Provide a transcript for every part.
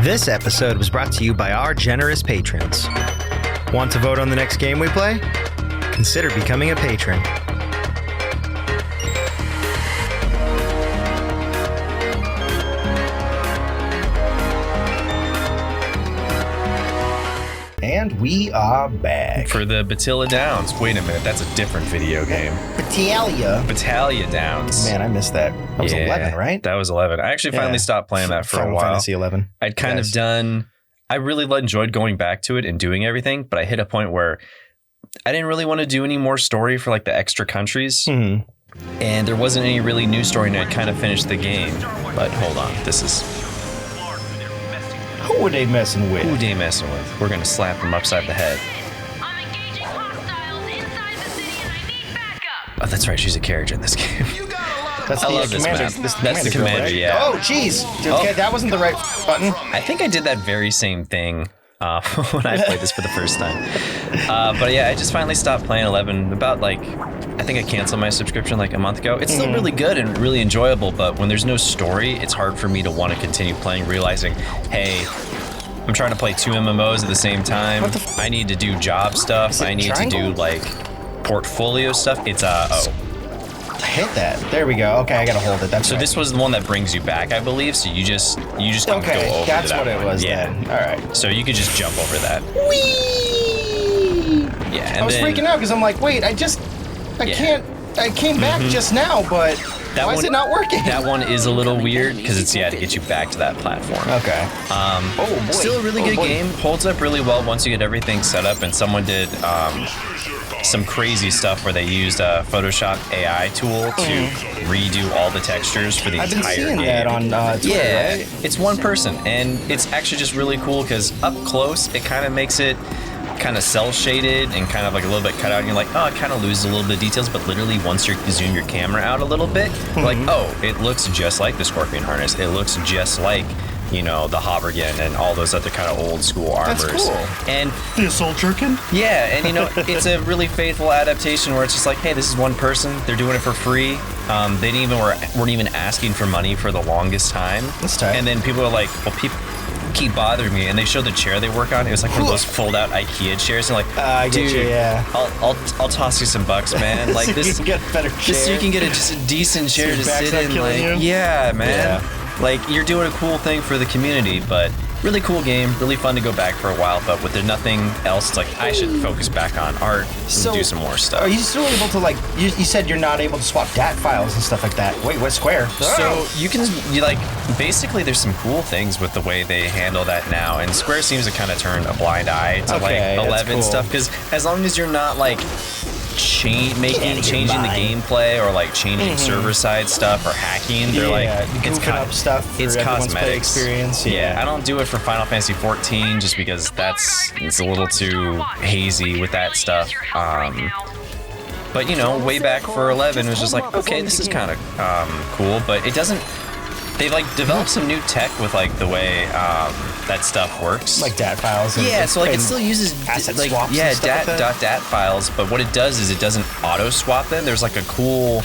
This episode was brought to you by our generous patrons. Want to vote on the next game we play? Consider becoming a patron. And we are back. For the Batalia Downs. Wait a minute, that's a different video game. Batalia Downs. Man, I missed that. That was 11, right? That was 11. I actually finally stopped playing that for a while. Fantasy 11. I'd kind of done... I really enjoyed going back to it and doing everything, but I hit a point where I didn't really want to do any more story for like the extra countries. Mm-hmm. And there wasn't any really new story, and I'd kind of finished the game. But hold on, this is... Who are they messing with? Who they messing with? We're going to slap them upside the head. I'm engaging hostiles inside the city and I need backup. Oh, that's right, she's a character in this game. That's I the love this commander. map. This That's the commander, right? yeah. Oh, jeez. Okay, that wasn't the right button. I think I did that very same thing when I played this for the first time. But yeah, I just finally stopped playing 11 about like, I think I canceled my subscription like a month ago. It's still really good and really enjoyable, but when there's no story, it's hard for me to want to continue playing, realizing, hey, I'm trying to play 2 MMOs at the same time. I need to do job stuff. I need to do like portfolio stuff. It's Hit that. There we go. Okay, I gotta hold it. That's so right. This was the one that brings you back, I believe. So you just can go over that's that what it was. Yeah. Then. All right. So you could just jump over that. Whee! Yeah. And I was freaking out because I'm like, wait, I can't. I came back just now, but why is it not working? That one is a little weird because it's to get you back to that platform. Okay. Oh boy. Still a really good game. Holds up really well once you get everything set up. And someone did some crazy stuff where they used a Photoshop AI tool to redo all the textures for the entire game. I've been seeing that on Twitter, right? It's one person, and it's actually just really cool because up close, it kind of makes it kind of cell shaded and kind of like a little bit cut out, and you're like, oh, it kind of loses a little bit of details, but literally once you zoom your camera out a little bit, you're like, oh, it looks just like the Scorpion harness. It looks just like, you know, the Habergen and all those other kind of old school armors. That's cool. And the Assault Jerkin? Yeah, and you know, it's a really faithful adaptation where it's just like, hey, this is one person. They're doing it for free. They weren't even asking for money for the longest time. That's tight. And then people are like, well, people keep bothering me, and they showed the chair they work on. It was like one of those fold-out IKEA chairs, and like, dude, I'll toss you some bucks, man. Like this, so you can get a better chair. Just so you can get just a decent chair to sit in. Like, you? yeah, man. Yeah. Like, you're doing a cool thing for the community, but really cool game, really fun to go back for a while, but with there's nothing else, it's like, I should focus back on art and do some more stuff. Are you still able to, like, you said you're not able to swap DAT files and stuff like that. Wait, what Square? So you like, basically there's some cool things with the way they handle that now, and Square seems to kind of turn a blind eye to like 11 stuff, because as long as you're not like changing the gameplay or like changing server side stuff or hacking, they're like it's up stuff. It's cosmetics. Experience. Yeah, I don't do it for Final Fantasy 14 just because it's a little too hazy with that stuff. But you know, way back for 11, it was just like, okay, this is kind of cool, but it doesn't. They've like developed some new tech with like the way that stuff works. Like DAT files. And so like it still uses asset swaps. And stuff .dat files, but what it does is it doesn't auto swap them. There's like a cool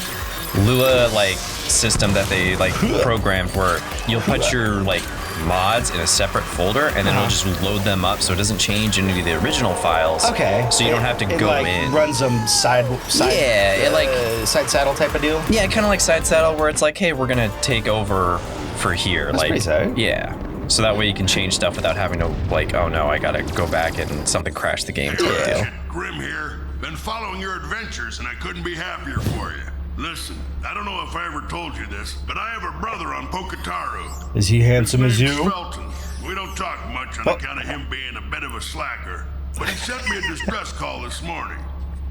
Lua like system that they like programmed where you'll put your like mods in a separate folder, and then it'll just load them up so it doesn't change any of the original files. Okay. So you don't have to go like in. Runs them side. Yeah, it like side saddle type of deal. Yeah, kind of like side saddle, where it's like, hey, we're gonna take over for here. That's like, pretty tight. Yeah. So that way you can change stuff without having to like, oh no, I gotta go back and something crashed the game. Deal. Grim here. Been following your adventures, and I couldn't be happier for you. Listen, I don't know if I ever told you this, but I have a brother on Pocataru. Is he handsome as you? Felton. We don't talk much on account of him being a bit of a slacker, but he sent me a distress call this morning.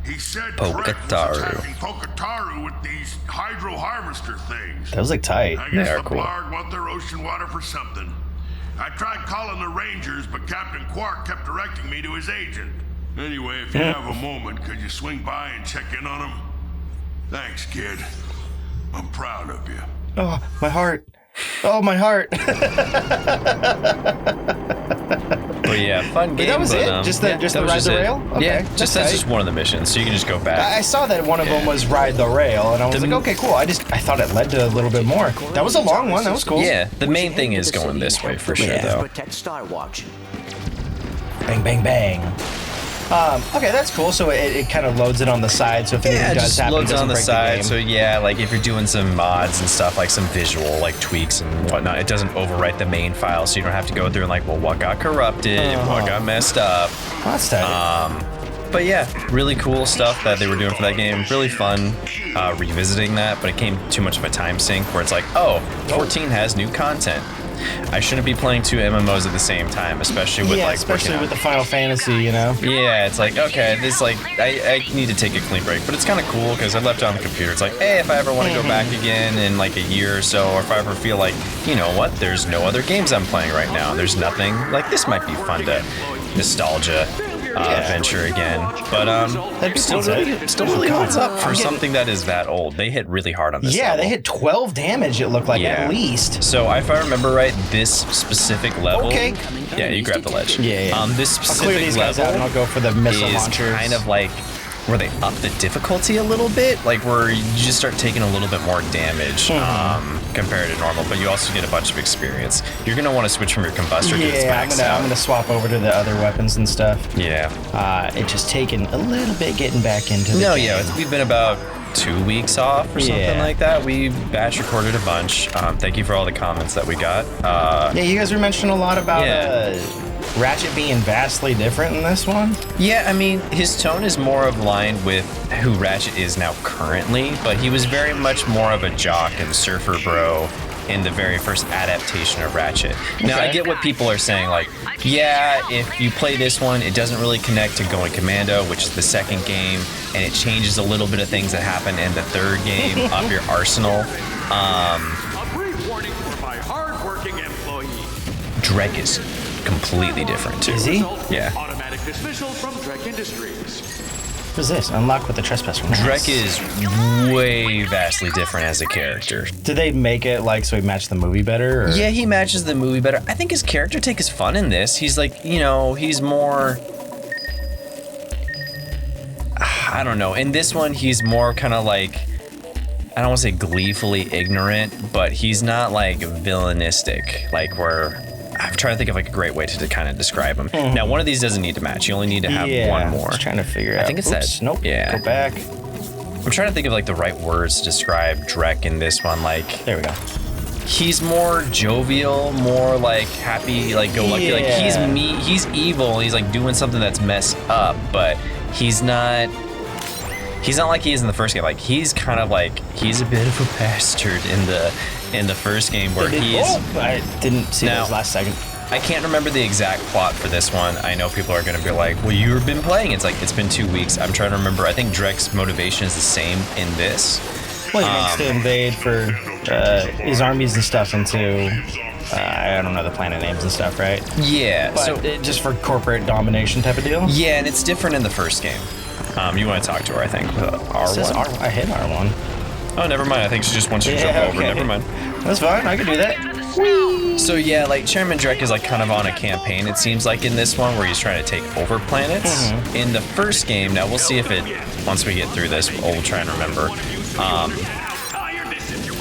He said Pocataru. attacking Pocataru with these hydro harvester things. That was like tight. I guess the cool. Blarg want their ocean water for something. I tried calling the Rangers, but Captain Quark kept directing me to his agent. Anyway, if you have a moment, could you swing by and check in on him? Thanks, kid. I'm proud of you. Oh, my heart. Oh, my heart. But yeah, fun game. But that was it? Just the that was ride the it. rail? Okay, Yeah, that's that's tight. just one of the missions, so you can just go back. I saw that one of them was ride the rail, and I was like, okay, cool. I thought it led to a little bit more. That was a long one. That was cool. Yeah, the main thing is going this way for sure, though. Protect Star Watch. Bang, bang, bang. Okay, that's cool. So it kind of loads it on the side. So if anything Yeah, it does just happen, it loads doesn't on the break side. game. So yeah, like if you're doing some mods and stuff, like some visual like tweaks and whatnot, it doesn't overwrite the main file, so you don't have to go through and like, well, what got corrupted, what got messed up. Oh, that's tight. But yeah, really cool stuff that they were doing for that game. Really fun revisiting that, but it came too much of a time sink where it's like, oh, 14 has new content. I shouldn't be playing 2 MMOs at the same time, especially with like especially working with the Final Fantasy, you know. Yeah, it's like, okay, this like I need to take a clean break, but it's kind of cool because I left it on the computer. It's like, hey, if I ever want to go back again in like a year or so, or if I ever feel like, you know what, there's no other games I'm playing right now. There's nothing like this might be fun to nostalgia venture again. But still really holds up for something that is that old. They hit really hard on this. Yeah, level. they hit 12 damage. It looked like at least. So if I remember right, this specific level. Okay. Yeah, you grab the ledge. Yeah. This I'll clear specific these guys level out and I'll go for the missile is launchers. kind of like where they up the difficulty a little bit, like where you just start taking a little bit more damage compared to normal, but you also get a bunch of experience. You're gonna want to switch from your combustor because it's maxed out. I'm gonna swap over to the other weapons and stuff. Yeah. It just taken a little bit getting back into the game. We've been about 2 weeks off or something like that. We batch recorded a bunch. Thank you for all the comments that we got. Yeah, you guys were mentioning a lot about Ratchet being vastly different in this one. Yeah, I mean, his tone is more of line with who Ratchet is now currently, but he was very much more of a jock and surfer bro in the very first adaptation of Ratchet. Now, I get what people are saying, like, yeah, if you play this one, it doesn't really connect to Going Commando, which is the second game, and it changes a little bit of things that happen in the third game up your arsenal. A brief warning for my hard-working employee. Drek is completely different, too. Is he? Yeah. Automatic dismissal from Drek Industries. What's this? Unlock with the trespasser. Drek is way vastly different as a character. Did they make it like so he matched the movie better? Or? Yeah, he matches the movie better. I think his character take is fun in this. He's like, you know, he's more... I don't know. In this one, he's more kind of like... I don't want to say gleefully ignorant, but he's not like villainistic. Like where... I'm trying to think of like a great way to kind of describe him. Now, one of these doesn't need to match. You only need to have one more. I was trying to figure out. I think it's that. Nope. Yeah. Go back. I'm trying to think of like the right words to describe Drek in this one. Like, there we go. He's more jovial, more like happy, like go lucky. Like he's evil. He's like doing something that's messed up, but he's not like he is in the first game. Like he's kind of like he's a bit of a bastard in the first game where I didn't see those last second. I can't remember the exact plot for this one. I know people are going to be like, well, you've been playing. It's like, it's been 2 weeks. I'm trying to remember. I think Drek's motivation is the same in this. Well, he wants to invade for his armies and stuff into, I don't know the planet names and stuff, right? Yeah. But so just for corporate domination type of deal? Yeah, and it's different in the first game. You want to talk to her, I think. R1. It says I hit R1. Oh, never mind. I think she just wants you to jump over. Never mind. That's fine. I can do that. So yeah, like Chairman Drek is like kind of on a campaign, it seems like in this one, where he's trying to take over planets. In the first game, now we'll see if it, once we get through this, we'll try and remember.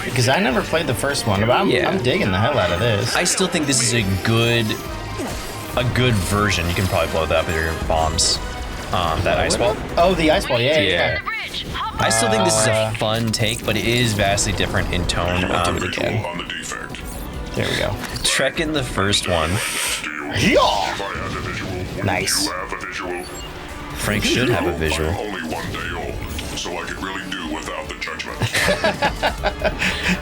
Because I never played the first one, but I'm digging the hell out of this. I still think this is a good version. You can probably blow that up with your bombs. That ice ball. Oh, the ice ball. Yeah. I still think this is a fun take, but it is vastly different in tone. There we go. Trek in the first one. Nice. Frank should have a visual. Only 1 day old, so I could really do without the judgment.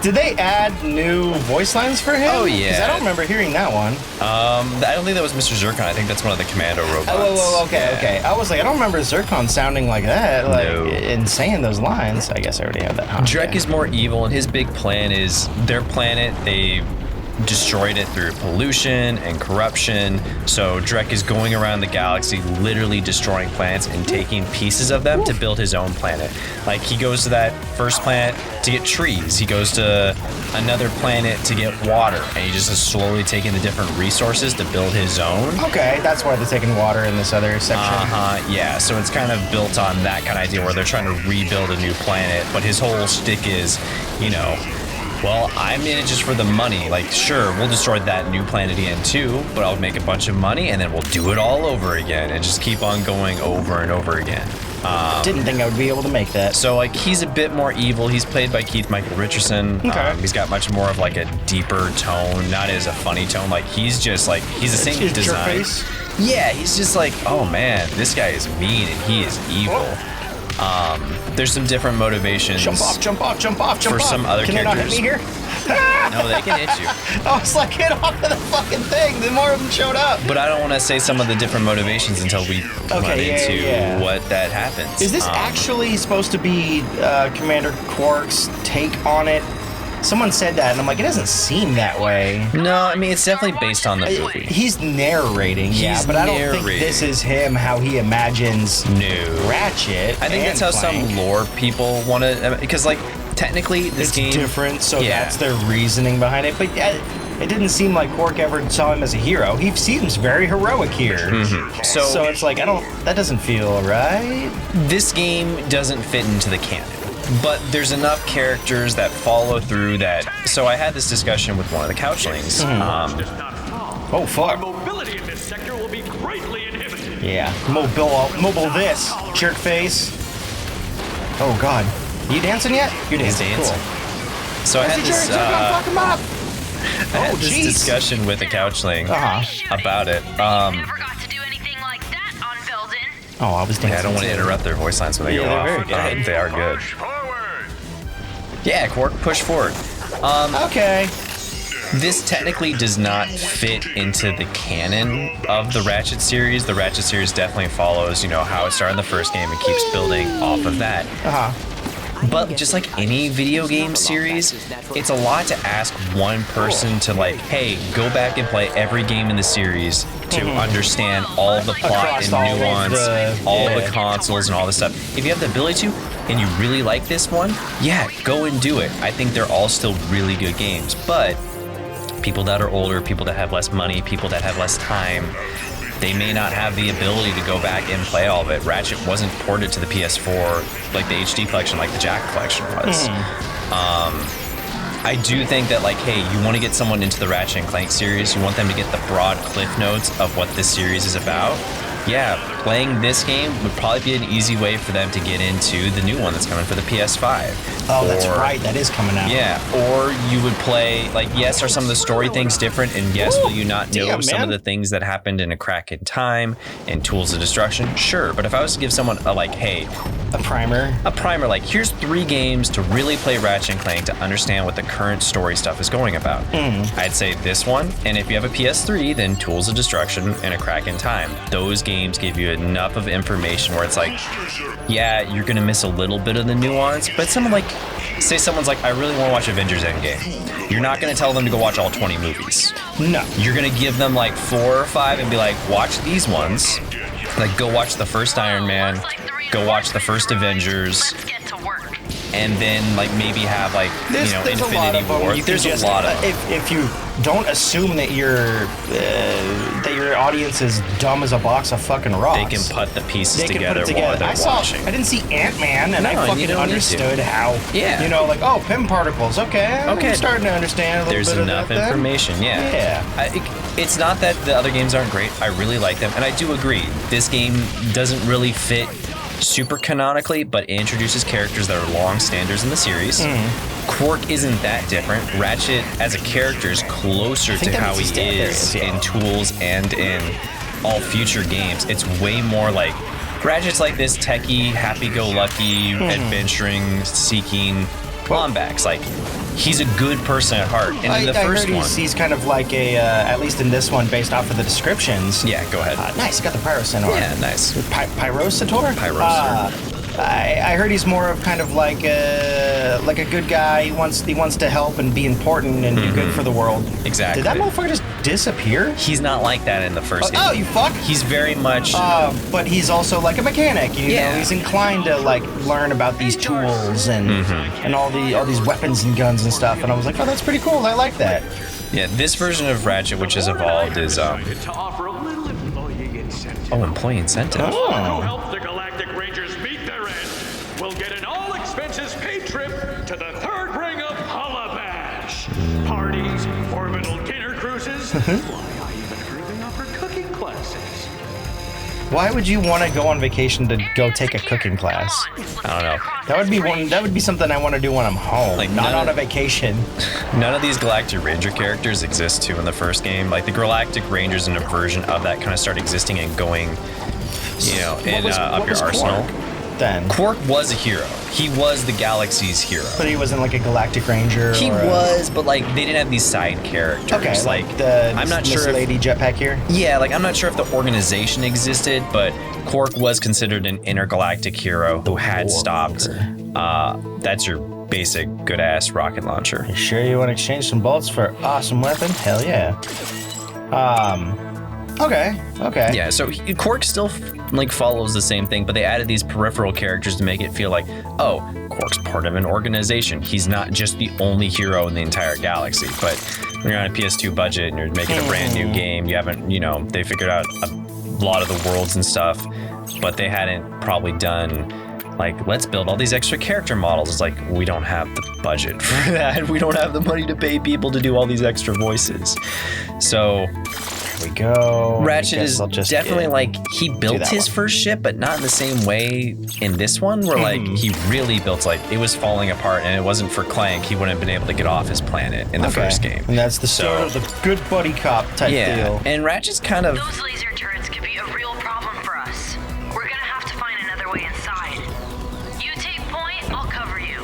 Did they add new voice lines for him? Oh, yeah. Because I don't remember hearing that one. I don't think that was Mr. Zircon. I think that's one of the commando robots. Oh, okay. I was like, I don't remember Zircon sounding like that, like, and saying those lines. I guess I already have that. Drek is more evil, and his big plan is their planet. destroyed it through pollution and corruption. So Drek is going around the galaxy, literally destroying planets and taking pieces of them to build his own planet. Like, he goes to that first planet to get trees. He goes to another planet to get water, and he just is slowly taking the different resources to build his own. Okay, that's why they're taking water in this other section. Yeah, so it's kind of built on that kind of idea where they're trying to rebuild a new planet, but his whole shtick is, you know, well, I'm in it just for the money. Like, sure, we'll destroy that new planet again too, but I'll make a bunch of money and then we'll do it all over again and just keep on going over and over again. Didn't think I would be able to make that. So, like, he's a bit more evil. He's played by Keith Michael Richardson. Okay. He's got much more of like a deeper tone, not as a funny tone. Like, he's just like, he's the same design. Yeah, he's just like, oh man, this guy is mean and he is evil. There's some different motivations. Jump off, jump off, jump off, jump for off. some other Can characters. Can they not hit me here? No, they can hit you. I was like, get off of the fucking thing. The more of them showed up. But I don't want to say some of the different motivations until we run into what that happens. Is this actually supposed to be Commander Quark's take on it? Someone said that, and I'm like, it doesn't seem that way. No, I mean, it's definitely based on the movie. He's narrating, but I don't think this is him, how he imagines Ratchet. I think that's how some lore people want to, because, like, technically, this game... It's different, so that's their reasoning behind it. But it didn't seem like Quark ever saw him as a hero. He seems very heroic here. Mm-hmm. So it's like, that doesn't feel right. This game doesn't fit into the canon. But there's enough characters that follow through that. So I had this discussion with one of the couchlings. Oh fuck! Mobility in this sector will be greatly inhibited. Yeah, mobile this jerk face. Oh god, you dancing yet? You're dancing. He's dancing. Cool. So I had this. Fuck him up. I had this discussion with a couchling about it. Never got to do anything like that on Belden. Oh, I was dancing. Yeah, I don't want to interrupt their voice lines when they go they're off. very good. They are good. Yeah, Quark, push forward. Okay. This technically does not fit into the canon of the Ratchet series. The Ratchet series definitely follows, you know, how it started in the first game and keeps building off of that. But just like any video game series, it's a lot to ask one person to, like, hey, go back and play every game in the series to understand all the plot and nuance, all the consoles and all this stuff. If you have the ability to, and you really like this one, yeah, go and do it. I think they're all still really good games. But people that are older, people that have less money, people that have less time, they may not have the ability to go back and play all of it. Ratchet wasn't ported to the PS4 like the HD collection, like the Jack collection was. I do think that, like, hey, you want to get someone into the Ratchet and Clank series, you want them to get the broad cliff notes of what this series is about. Yeah, playing this game would probably be an easy way for them to get into the new one that's coming for the PS5. Oh, that's right, that is coming out. Yeah, or you would play, like, yes, are some of the story things different, and yes, will you not know some of the things that happened in A Crack in Time and Tools of Destruction? Sure, but if I was to give someone a, like, hey, a primer, like, here's 3 games to really play Ratchet and Clank to understand what the current story stuff is going about. I'd say this one, and if you have a PS3, then Tools of Destruction and A Crack in Time. Those games give you enough of information where it's like, yeah, you're gonna miss a little bit of the nuance, but someone like, say someone's like, I really want to watch Avengers Endgame. You're not gonna tell them to go watch all 20 movies. No. You're gonna give them like 4 or 5 and be like, watch these ones. Like, go watch the first Iron Man, go watch the first Avengers, and then, like, maybe have, like, you know, Infinity War. There's a lot of them. If you don't assume that your audience is dumb as a box of fucking rocks, they can put the pieces together while they're watching. I didn't see Ant-Man, and I fucking understood how, you know, like, oh, PIM particles, okay. I'm starting to understand a little There's bit of enough that information, it's not that the other games aren't great. I really like them, and I do agree. This game doesn't really fit super canonically, but it introduces characters that are long standers in the series. Quark isn't that different. Ratchet as a character is closer to how he is in Tools and in all future games. It's way more like Ratchet's like this techie, happy-go-lucky, adventuring, seeking Lombax. Like, he's a good person at heart. And in the first one, he's kind of like a, at least in this one, based off of the descriptions. Yeah, go ahead. Nice, got the Pyrosaur. Yeah, nice. Pyrosaur? I heard he's more of kind of like a good guy. He wants to help and be important and do good for the world. Exactly. Did that motherfucker just disappear? He's not like that in the first game. Oh, you fuck! He's very much... But he's also like a mechanic. You know, he's inclined to like learn about these tools and all these weapons and guns and stuff. And I was like, oh, that's pretty cool. I like that. Yeah, this version of Ratchet, which has evolved, is to offer a little employee incentive. employee incentive. Who help the Galactic Rangers meet their end will get an all-expenses-paid trip to the third ring of Calabash. Parties, orbital dinner cruises. Why, I even heard they offer cooking classes. Why would you want to go on vacation to go take a cooking class? I don't know. That would be something I want to do when I'm home, Like, not none on a of- vacation. None of these Galactic Ranger characters exist too in the first game. Like the Galactic Rangers in a version of that kind of start existing and going, up your arsenal. Quark then? Quark was a hero. He was the galaxy's hero. But he wasn't like a Galactic Ranger. He or was, but like they didn't have these side characters. Okay, like the I'm not Miss sure. Lady Jetpack here. Yeah, like I'm not sure if the organization existed, but Quark was considered an intergalactic hero who had stopped. That's your basic good ass rocket launcher. You sure you want to exchange some bolts for awesome weapon? Hell yeah. Okay. Yeah, so Quark still like follows the same thing, but they added these peripheral characters to make it feel like, oh, Quark's part of an organization. He's not just the only hero in the entire galaxy. But when you're on a PS2 budget and you're making a brand new game, you haven't, they figured out a lot of the worlds and stuff, but they hadn't probably done like, let's build all these extra character models. It's like, we don't have the budget for that. We don't have the money to pay people to do all these extra voices. So we go. Ratchet is definitely like, he built his first ship, but not in the same way in this one, where like he really built, like it was falling apart, and it wasn't for Clank, he wouldn't have been able to get off his planet in the first game. And that's the start of the good buddy cop type deal. And Ratchet's kind of... Those laser turrets could be a real problem for us. We're gonna have to find another way inside. You take point, I'll cover you.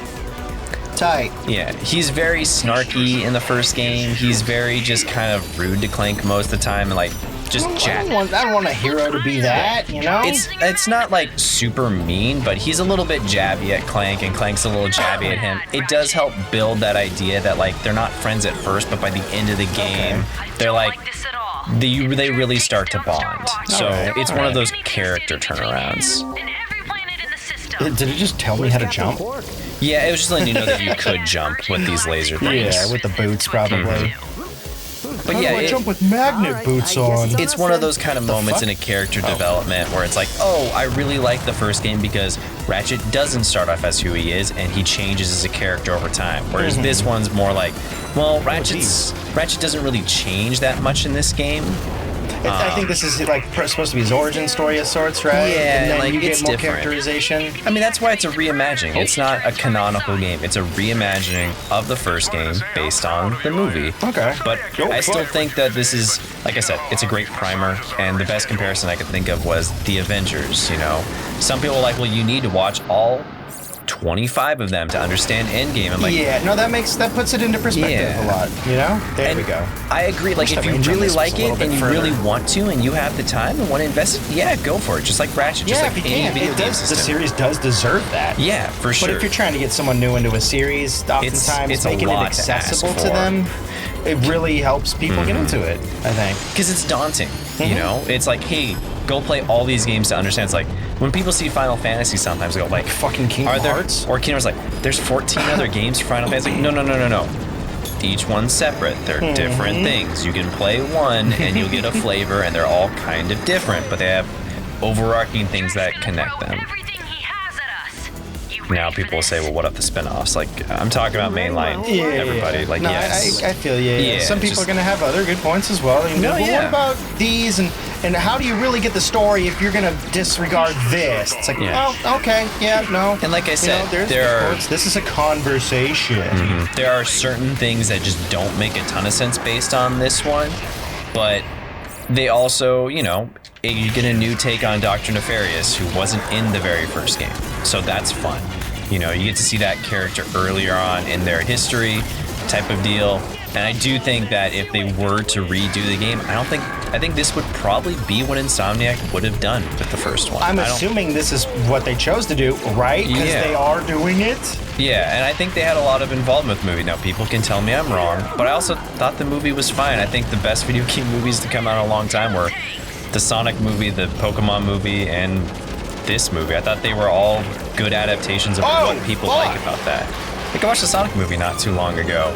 Tight. Yeah, he's very snarky in the first game. He's very just kind of rude to Clank most of the time, and like just I don't want a hero to be that, you know? It's not like super mean, but he's a little bit jabby at Clank, and Clank's a little jabby at him. It does help build that idea that like they're not friends at first, but by the end of the game, they're like they really start to bond. So it's one of those character turnarounds. Did it just tell me how to jump? Yeah, it was just letting you know that you could jump with these laser things. Yeah, with the boots probably. But yeah, I jump with magnet boots on. It's one of those kind of moments in a character development where it's like, oh, I really like the first game because Ratchet doesn't start off as who he is, and he changes as a character over time. Whereas this one's more like, well, Ratchet doesn't really change that much in this game. I think this is like supposed to be his origin story of sorts, right? Yeah, and then like you get it's more different. characterization. I mean, that's why it's a reimagining. It's not a canonical game. It's a reimagining of the first game based on the movie. Okay. But I still think that this is, like I said, it's a great primer. And the best comparison I could think of was the Avengers. Some people are like, well, you need to watch all 25 of them to understand Endgame. I'm like, yeah, no, that puts it into perspective a lot. There we go. I agree. Like, if you really like it and you really want to, and you have the time and want to invest it, yeah, go for it. Just like Ratchet, just like any video game system. The series does deserve that. Yeah, for sure. But if you're trying to get someone new into a series, oftentimes it's making it a lot accessible to to them, it really helps people get into it, I think. Because it's daunting, It's like, hey, go play all these games to understand. It's like, when people see Final Fantasy sometimes, they go like, fucking Kingdom Hearts? Or Kingdom Hearts, like, there's 14 other games for Final Fantasy. No. Each one's separate. They're different things. You can play one and you'll get a flavor, and they're all kind of different, but they have overarching things that connect them. Now people will say, well, what about the spin-offs? Like, I'm talking about mainline, everybody. Yeah. Like, no, yes. I feel you. Yeah. Some people are going to have other good points as well. What about these, and how do you really get the story if you're going to disregard this? It's like, oh, okay, yeah, no. And like I said, this is a conversation. There are certain things that just don't make a ton of sense based on this one, but they also, you get a new take on Dr. Nefarious, who wasn't in the very first game. So that's fun. You get to see that character earlier on in their history. type of deal. And I do think that if they were to redo the game, I think this would probably be what Insomniac would have done with the first one. I'm assuming this is what they chose to do, right? Because they are doing it. Yeah, and I think they had a lot of involvement with the movie. Now, people can tell me I'm wrong, but I also thought the movie was fine. I think the best video game movies to come out in a long time were the Sonic movie, the Pokemon movie, and this movie. I thought they were all good adaptations of what people like about that. Like, I watched the Sonic movie not too long ago.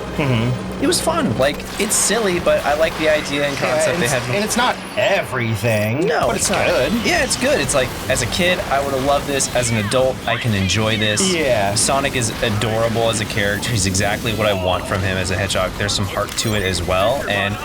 It was fun. Like, it's silly, but I like the idea and concept they had. And it's not everything. No, but it's not good. Yeah, it's good. It's like, as a kid, I would have loved this. As an adult, I can enjoy this. Yeah. Sonic is adorable as a character. He's exactly what I want from him as a hedgehog. There's some heart to it as well. And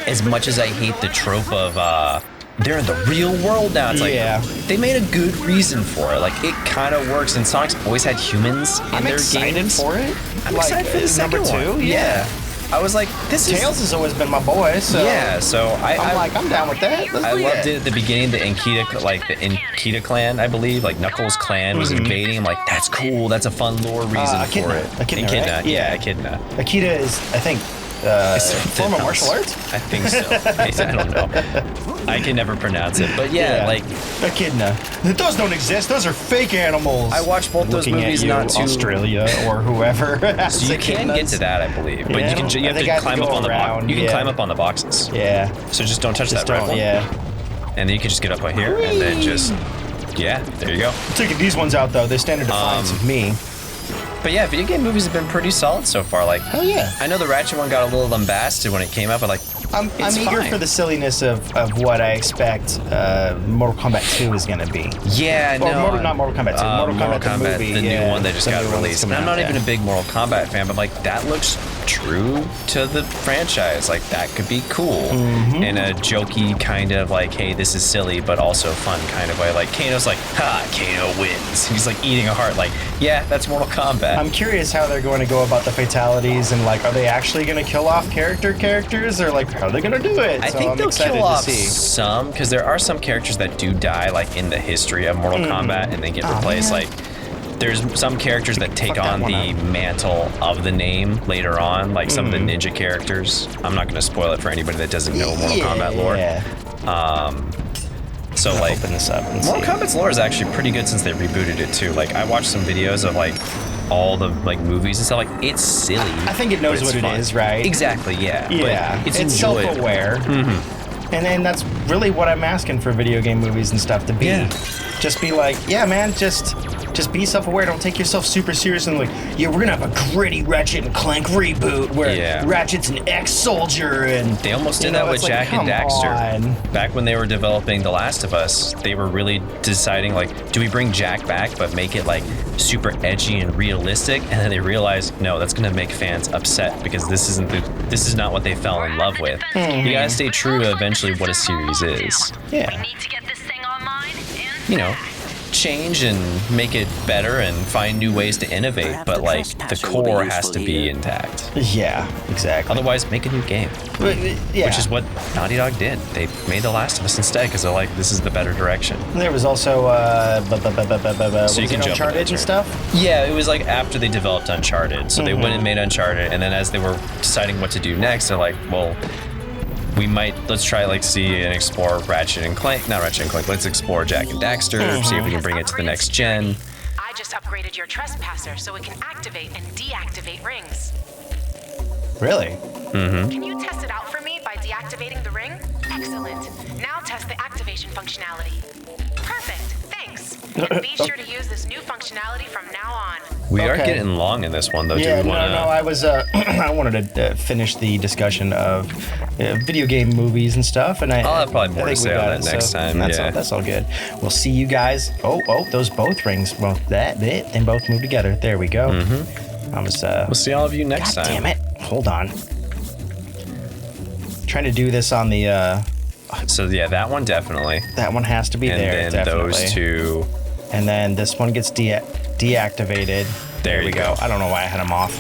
as much as I hate the trope of, they're in the real world now. It's like, they made a good reason for it. Like, it kind of works. And Sonic's always had humans in their games. For it. I'm excited for the second number 2. one. Yeah. I was like, Tails has always been my boy, so I'm down with that. I loved it at the beginning. The Enkita clan, I believe, like Knuckles' clan was invading. I'm like, that's cool. That's a fun lore reason for it. Echidna, right? Yeah, Echidna. Echidna is, I think, form of martial arts? I think so. I don't know. I can never pronounce it, but like Echidna. Those don't exist. Those are fake animals. I watched both those movies. Not to Australia or whoever. So you can get to that, I believe, but you have to climb up on the box. You can climb up on the boxes. Yeah. So just don't touch that rifle. Yeah. And then you can just get up right here, and then just there you go. I'm taking these ones out though. They stand in defiance of me. But yeah, video game movies have been pretty solid so far. Like, hell yeah. I know the Ratchet one got a little lambasted when it came out, but like, I'm eager for the silliness of what I expect Mortal Kombat 2 is going to be. Yeah, not Mortal Kombat 2. Mortal Kombat the movie. The new one that just got released. And I'm not even a big Mortal Kombat fan, but like, that looks true to the franchise. Like, that could be cool in a jokey kind of like, hey, this is silly, but also fun kind of way. Like, Kano's like, ha, Kano wins. He's like eating a heart. Like, yeah, that's Mortal Kombat. I'm curious how they're going to go about the fatalities and like, are they actually going to kill off characters or like, how are they going to do it? I think they'll kill off some, because there are some characters that do die like in the history of Mortal Kombat and they get replaced. Like, there's some characters that take on the mantle of the name later on, like some of the ninja characters. I'm not going to spoil it for anybody that doesn't know Mortal Kombat lore. So like, open this up and Mortal Kombat's lore is actually pretty good since they rebooted it too. Like, I watched some videos of like all the like movies and stuff. Like, it's silly. I think it knows what it is, right? Exactly. Yeah. Yeah. But it's enjoyable. Self-aware. And then that's really what I'm asking for video game movies and stuff to be. Just be like, yeah, man, just be self-aware. Don't take yourself super serious and like, yeah, we're gonna have a gritty Ratchet and Clank reboot where Ratchet's an ex-soldier and they almost did that with Jak and Daxter. Back when they were developing The Last of Us, they were really deciding like, do we bring Jak back but make it like super edgy and realistic? And then they realized, no, that's gonna make fans upset because this is not what they fell in love with. You gotta stay true to eventually what a series is. Yeah. We need to get this thing online and you know, change and make it better and find new ways to innovate, but like the core has to be intact. Yeah, exactly. Otherwise, make a new game. Which is what Naughty Dog did. They made The Last of Us instead because they're like, this is the better direction. There was also so you can jump Uncharted and stuff? Yeah, it was like after they developed Uncharted. So they went and made Uncharted, and then as they were deciding what to do next, they're like, well, let's try like see and explore Ratchet and Clank. Not Ratchet and Clank, let's explore Jak and Daxter, see if we can bring it to the next gen. I just upgraded your trespasser so it can activate and deactivate rings. Really? Can you test it out for me by deactivating the ring? Excellent. Now test the activation functionality. Perfect, thanks. And be sure to use this new functionality from now on. We are getting long in this one, though. Yeah, do we wanna... no, I was, I wanted to finish the discussion of video game movies and stuff, and I'll have probably more to say on that next time. That's all good. We'll see you guys. Oh, those both rings. Well, they both move together. There we go. We'll see all of you next time. Damn it! Hold on. Trying to do this on the. So yeah, that one definitely. That one has to be there. And then definitely. those two. And then this one gets deactivated. There we go. I don't know why I had them off.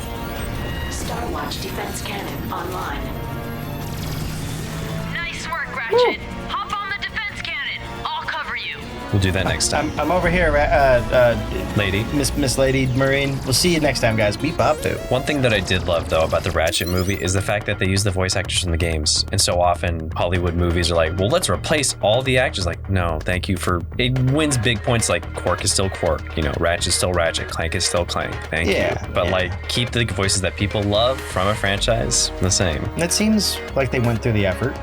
Starwatch defense cannon online. nice work, Ratchet. Hop on the defense cannon. I'll cover you. We'll do that next time. I'm over here, Lady. Miss Lady Marine. We'll see you next time, guys. Beep up. One thing that I did love, though, about the Ratchet movie is the fact that they use the voice actors from the games. And so often Hollywood movies are like, well, let's replace all the actors. Like, no, thank you for... It wins big points like Quark is still Quark. You know, Ratchet is still Ratchet. Clank is still Clank. Thank you. But like, keep the voices that people love from a franchise the same. It seems like they went through the effort.